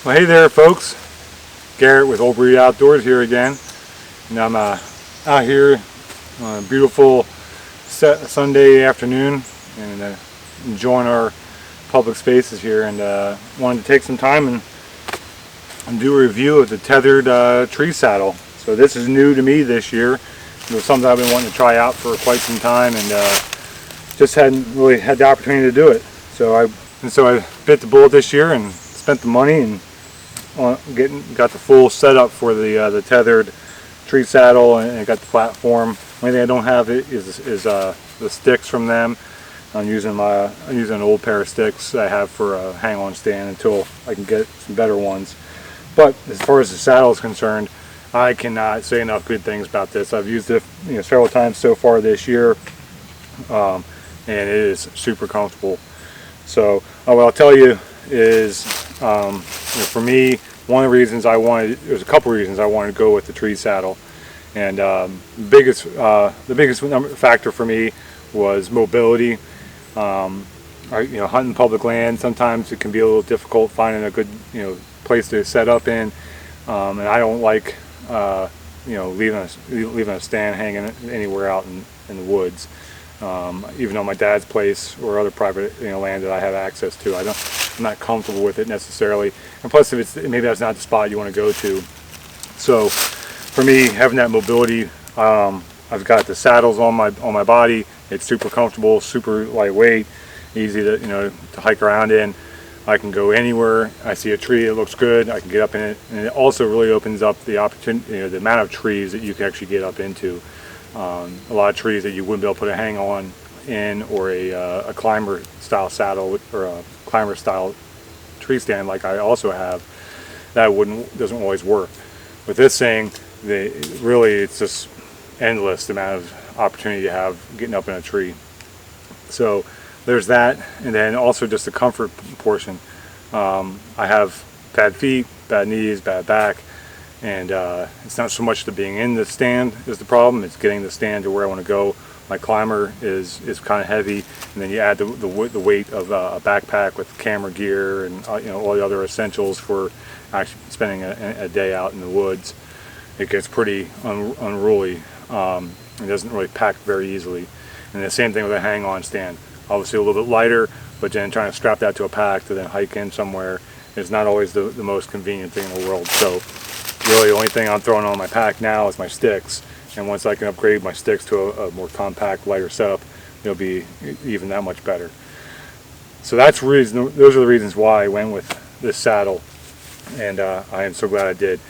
Well, hey there, folks. Garrett with Old Breed Outdoors here again, and I'm out here on a beautiful Sunday afternoon and enjoying our public spaces here, and wanted to take some time and do a review of the Tethrd tree saddle. So this is new to me this year. It was something I've been wanting to try out for quite some time, and just hadn't really had the opportunity to do it. So I bit the bullet this year and spent the money and got the full setup for the Tethrd tree saddle, and got the platform. Only thing I don't have is the sticks from them. I'm using an old pair of sticks I have for a hang-on stand until I can get some better ones. But as far as the saddle is concerned, I cannot say enough good things about this. I've used it several times so far this year, and it is super comfortable. So what I'll tell you is, for me, there's a couple reasons I wanted to go with the tree saddle, and the biggest factor for me was mobility. Hunting public land, sometimes it can be a little difficult finding a good place to set up in, and I don't like leaving a stand hanging anywhere out in the woods. Even on my dad's place or other private land that I have access to, I'm not comfortable with it necessarily. And plus, maybe that's not the spot you want to go to. So for me, having that mobility, I've got the saddles on my body. It's super comfortable, super lightweight, easy to hike around in. I can go anywhere. I see a tree, it looks good, I can get up in it, and it also really opens up the opportunity, the amount of trees that you can actually get up into. A lot of trees that you wouldn't be able to put a hang on in, or a climber style saddle or a climber style tree stand like I also have, that doesn't always work. With this thing, it's just endless the amount of opportunity you have getting up in a tree. So there's that, and then also just the comfort portion. I have bad feet, bad knees, bad back, and it's not so much the being in the stand is the problem, it's getting the stand to where I want to go. My climber is kind of heavy, and then you add the weight of a backpack with camera gear and all the other essentials for actually spending a day out in the woods. It gets pretty unruly. It doesn't really pack very easily. And the same thing with a hang-on stand. Obviously a little bit lighter, but then trying to strap that to a pack to then hike in somewhere is not always the most convenient thing in the world. So really the only thing I'm throwing on my pack now is my sticks, and once I can upgrade my sticks to a more compact, lighter setup, it'll be even that much better. So those are the reasons why I went with this saddle, and I am so glad I did.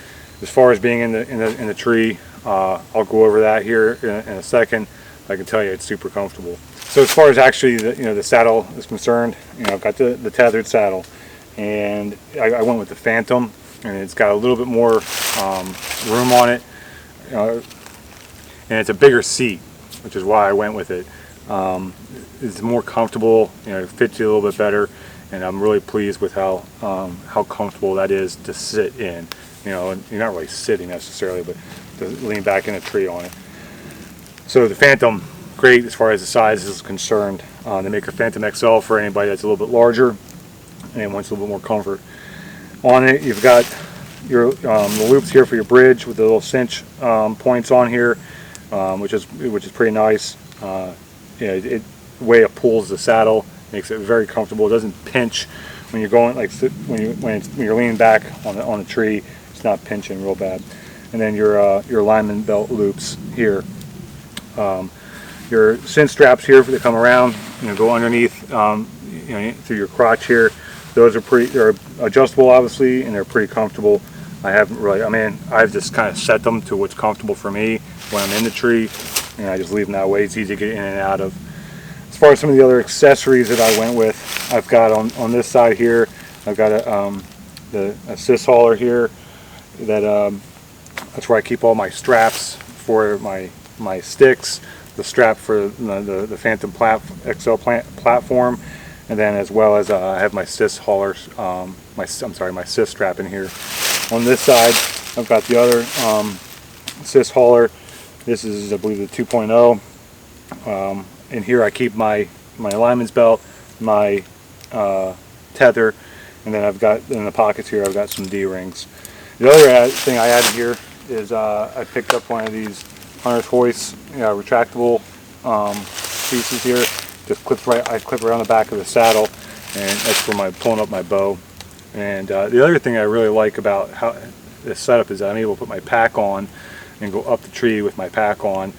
As far as being in the tree, I'll go over that here in a second. I can tell you it's super comfortable. So as far as actually the saddle is concerned, I've got the Tethrd saddle, and I went with the Phantom, and it's got a little bit more room on it, and it's a bigger seat, which is why I went with it. It's more comfortable, it fits you a little bit better, and I'm really pleased with how comfortable that is to sit in. And you're not really sitting necessarily, but to lean back in a tree on it. So the Phantom, great as far as the size is concerned. They make a Phantom XL for anybody that's a little bit larger and wants a little bit more comfort. On it, you've got your the loops here for your bridge with the little cinch points on here, which is pretty nice. The way it pulls the saddle makes it very comfortable. It doesn't pinch when you're going when you're leaning back on the tree. It's not pinching real bad. And then your alignment belt loops here. Your cinch straps here that come around, go underneath, through your crotch here. They're adjustable, obviously, and they're pretty comfortable. I've just kind of set them to what's comfortable for me when I'm in the tree, and I just leave them that way. It's easy to get in and out of. As far as some of the other accessories that I went with, I've got on this side here, I've got the assist hauler here. That's where I keep all my straps for my sticks, the strap for the Phantom XL platform, and then as well as I have my assist haulers, my assist strap in here. On this side, I've got the other assist hauler. This is, I believe, the 2.0. In here I keep my alignments belt, my tether, And then I've got, in the pockets here, I've got some D-rings. The other thing I added here is I picked up one of these hunter's hoists, retractable pieces here. Just clips right, I clip around the back of the saddle, and that's for my pulling up my bow. And the other thing I really like about how this setup is that I'm able to put my pack on and go up the tree with my pack on,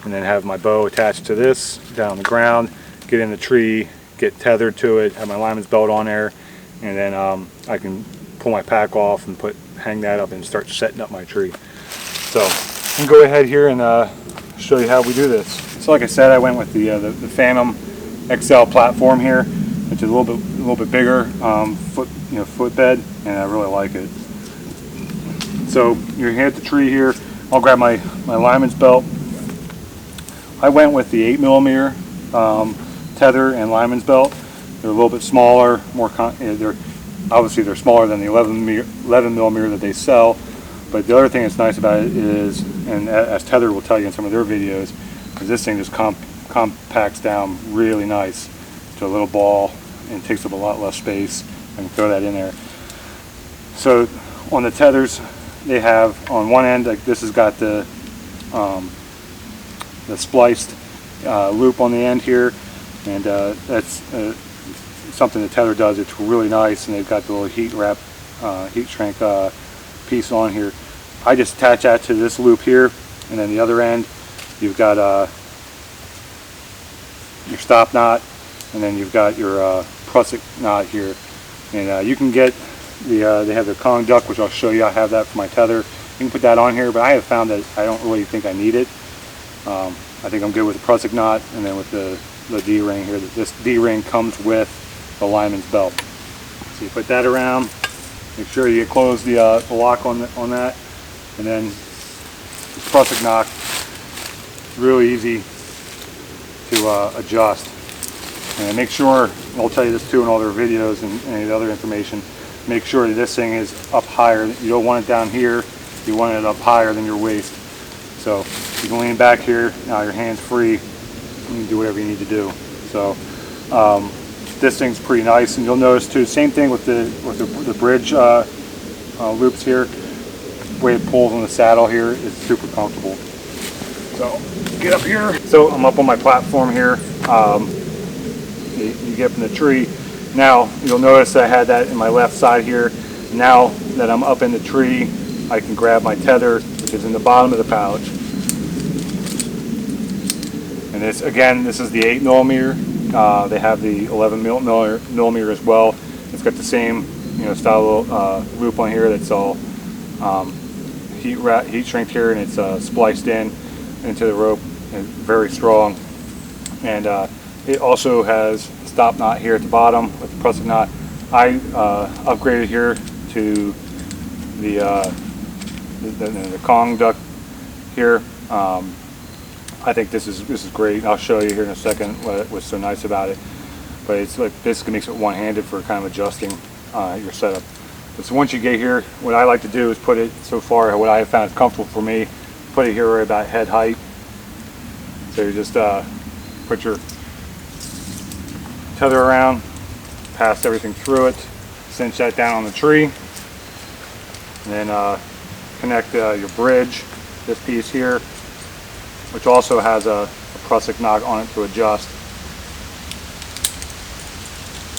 and then have my bow attached to this down on the ground, get in the tree, get tethered to it, have my lineman's belt on there, and then I can pull my pack off and hang that up and start setting up my tree. So I'm gonna go ahead here and show you how we do this. So like I said, I went with the Phantom XL platform here, which is a little bit bigger footbed, and I really like it. So you're here at the tree here. I'll grab my lineman's belt. I went with the 8mm tether and lineman's belt. They're a little bit smaller, they're smaller than the 11mm that they sell. But the other thing that's nice about it is, and as Tethrd will tell you in some of their videos, is this thing just compacts down really nice to a little ball and takes up a lot less space. I can throw that in there. So on the tethers, they have on one end, like this has got the spliced loop on the end here, and that's something the Tethrd does. It's really nice, and they've got the little heat shrink piece on here. I just attach that to this loop here, and then the other end you've got your stop knot, and then you've got your prusik knot here. And you can get they have the Kong duck, which I'll show you. I have that for my tether. You can put that on here, but I have found that I don't really think I need it. I think I'm good with the prusik knot, and then with the D-ring here. This D-ring comes with the lineman's belt. So you put that around. Make sure you close the lock on that, and then this prusik knot, really easy to adjust. And make sure, and I'll tell you this too in all their videos and any other information, make sure that this thing is up higher. You don't want it down here, you want it up higher than your waist. So you can lean back here, now your hand's free, you can do whatever you need to do. So this thing's pretty nice, and you'll notice too, same thing with the bridge loops here. The way it pulls on the saddle here is super comfortable. So get up here. So I'm up on my platform here. You get up in the tree. Now you'll notice that I had that in my left side here. Now that I'm up in the tree, I can grab my tether, which is in the bottom of the pouch. And this, again, this is the 8mm. They have the 11mm as well. It's got the same, style loop on here that's all heat shrink here, and it's spliced into the rope, and very strong. And it also has a stop knot here at the bottom with the prusik knot. I upgraded here to the Kong duck here. I think this is great. I'll show you here in a second what was so nice about it. But it's like basically makes it one-handed for kind of adjusting your setup. But so once you get here, what I like to do is put it, so far what I have found is comfortable for me, put it here right about head height. So you just put your tether around, pass everything through it, cinch that down on the tree, and then connect your bridge, this piece here, which also has a prusik knot on it to adjust.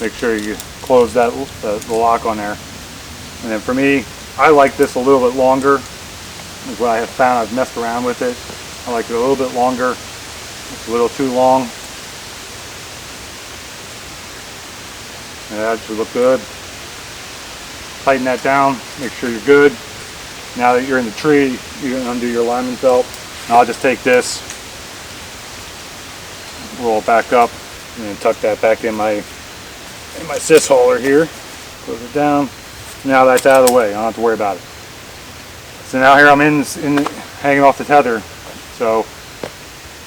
Make sure you close the lock on there. And then for me, I like this a little bit longer. Is what I have found. I've messed around with it. I like it a little bit longer. It's a little too long. And that should look good. Tighten that down. Make sure you're good. Now that you're in the tree, you can undo your lineman's belt. Now I'll just take this, roll it back up, and then tuck that back in my sys hauler here. Close it down. Now that's out of the way. I don't have to worry about it. So now here I'm hanging off the tether. So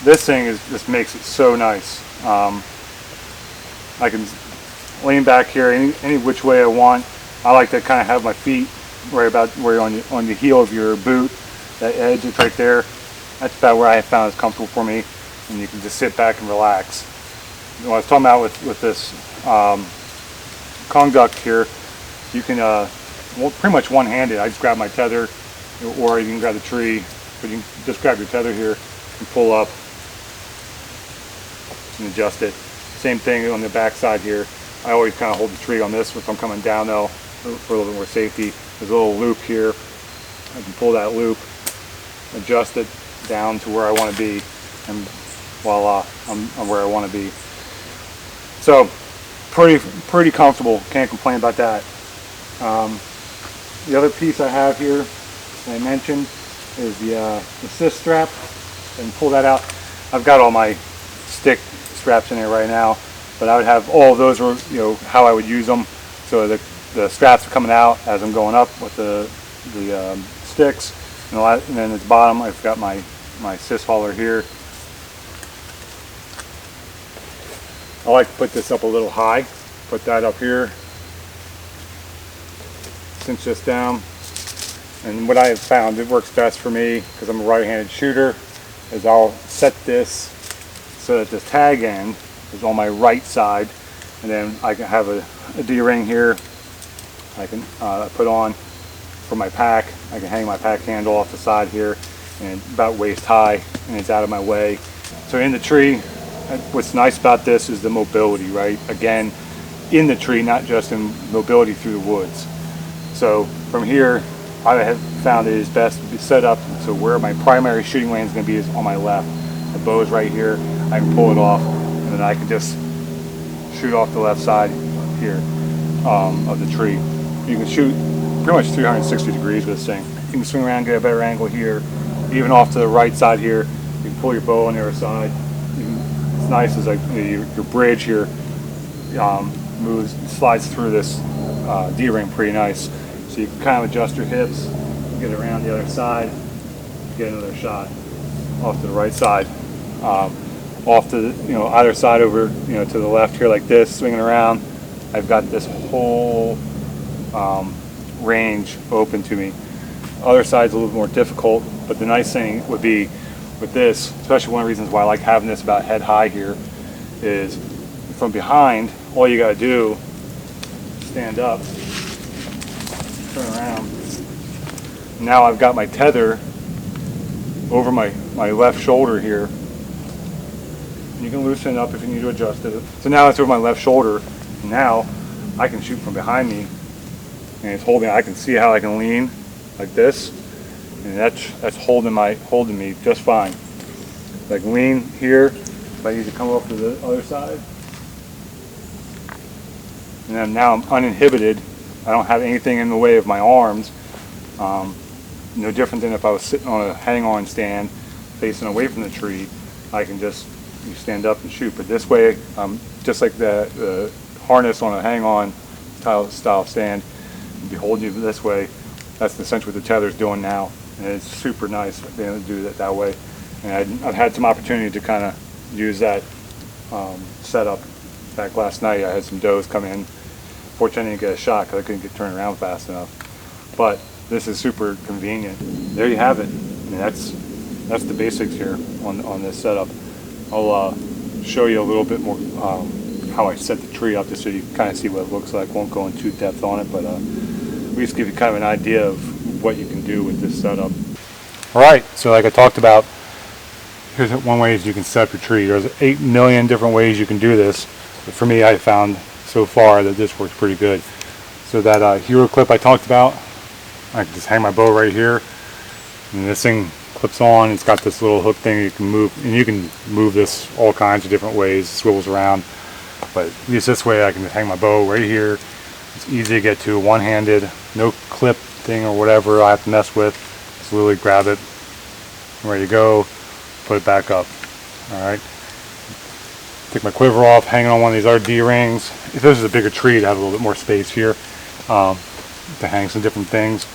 this thing just makes it so nice. I can lean back here any which way I want. I like to kind of have my feet right about where on the heel of your boot. That edge is right there. That's about where I found it's comfortable for me, and you can just sit back and relax. What I was talking about with this Kong duck here, You can, well, pretty much one-handed. I just grab my tether, or you can grab the tree, but you can just grab your tether here and pull up and adjust it. Same thing on the back side here. I always kind of hold the tree on this if I'm coming down though, for a little bit more safety. There's a little loop here. I can pull that loop, adjust it down to where I want to be, and voila, I'm where I want to be. So pretty comfortable, can't complain about that. The other piece I have here that I mentioned is the assist strap, and pull that out. I've got all my stick straps in there right now, but I would have all of those, you know, how I would use them. So the straps are coming out as I'm going up with the sticks, and then at the bottom I've got my assist hauler here. I like to put this up a little high, put that up here, cinch this down, and what I have found, it works best for me because I'm a right-handed shooter, is I'll set this so that the tag end is on my right side, and then I can have a D-ring here I can put on for my pack. I can hang my pack handle off the side here, and about waist high, and it's out of my way. So in the tree, what's nice about this is the mobility, right? Again, in the tree, not just in mobility through the woods. So from here, I have found it is best to be set up so where my primary shooting lane is going to be is on my left. The bow is right here. I can pull it off, and then I can just shoot off the left side here of the tree. You can shoot pretty much 360 degrees with this thing. You can swing around, get a better angle here, even off to the right side here. You can pull your bow on the other side. It's nice as like your bridge here slides through this D-ring pretty nice. So you can kind of adjust your hips, get around the other side, get another shot off to the right side, off to the, either side over to the left here like this, swinging around. I've got this whole range open to me. Other side's a little more difficult, but the nice thing would be with this, especially one of the reasons why I like having this about head high here, is from behind, all you gotta do, stand up, turn around. Now I've got my tether over my left shoulder here. You can loosen it up if you need to adjust it. So now it's over my left shoulder. Now I can shoot from behind me, and it's holding. I can see how I can lean like this, and that's holding me just fine. Like lean here, if I need to come up to the other side, and then now I'm uninhibited. I don't have anything in the way of my arms. No different than if I was sitting on a hang-on stand facing away from the tree. I can just stand up and shoot. But this way, just like the harness on a hang-on style stand, be holding you this way. That's essentially what the tether is doing now, and it's super nice being able to do that way. And I've had some opportunity to kind of use that setup. In fact, last night I had some does come in. Fortunately, I didn't get a shot because I couldn't get turned around fast enough. But this is super convenient. There you have it. I mean, that's the basics here on this setup. I'll show you a little bit more how I set the tree up, just so you can kind of see what it looks like. Won't go into depth on it, but we just give you kind of an idea of what you can do with this setup. All right, so like I talked about, here's one way you can set up your tree. There's 8 million different ways you can do this, but for me, I found so far that this works pretty good. So that hero clip I talked about, I can just hang my bow right here, and this thing clips on. It's got this little hook thing you can move, and you can move this all kinds of different ways. It swivels around, but at least this way I can just hang my bow right here. It's easy to get to, one-handed, no clip thing or whatever I have to mess with. Just literally grab it, ready to go, put it back up. All right. Take my quiver off, hang it on one of these RD rings. If this is a bigger tree, I'd have a little bit more space here to hang some different things.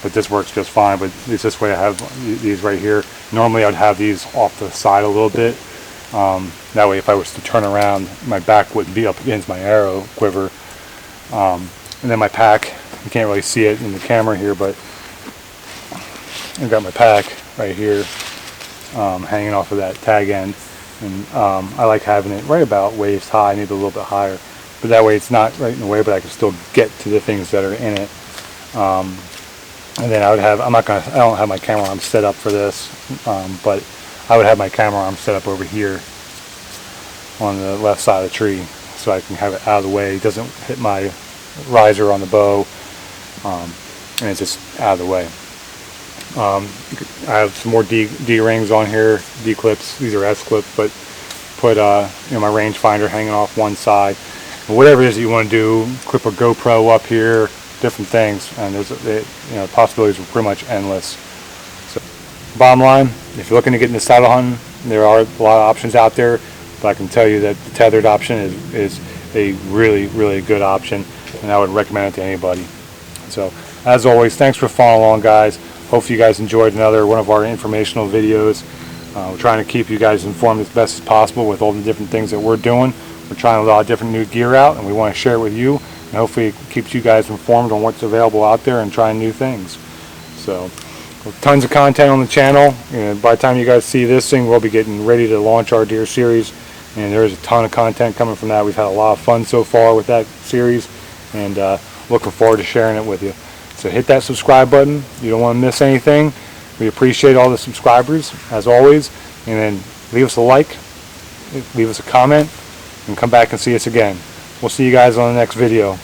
But this works just fine. But at least this way I have these right here. Normally I'd have these off the side a little bit. That way if I was to turn around, my back wouldn't be up against my arrow quiver. And then my pack, you can't really see it in the camera here, but I've got my pack right here hanging off of that tag end. And I like having it right about waist high. I need it a little bit higher. but that way it's not right in the way, but I can still get to the things that are in it. And then I would have, I don't have my camera arm set up for this, but I would have my camera arm set up over here on the left side of the tree, so I can have it out of the way. It doesn't hit my riser on the bow, and it's just out of the way. I have some more D rings on here, D clips. These are S clips, but put my rangefinder hanging off one side. And whatever it is that you want to do, clip a GoPro up here, different things, and there's possibilities are pretty much endless. So, bottom line, if you're looking to get into saddle hunting, there are a lot of options out there, but I can tell you that the tethered option is a really, really good option, and I would recommend it to anybody. So, as always, thanks for following along, guys. Hopefully you guys enjoyed another one of our informational videos. We're trying to keep you guys informed as best as possible with all the different things that we're doing. We're trying a lot of different new gear out, and we want to share it with you, and hopefully it keeps you guys informed on what's available out there and trying new things. So, tons of content on the channel, and by the time you guys see this thing, we'll be getting ready to launch our deer series, and there's a ton of content coming from that. We've had a lot of fun so far with that series, and looking forward to sharing it with you. So hit that subscribe button. You don't want to miss anything. We appreciate all the subscribers, as always, and then leave us a like, leave us a comment, and come back and see us again. We'll see you guys on the next video.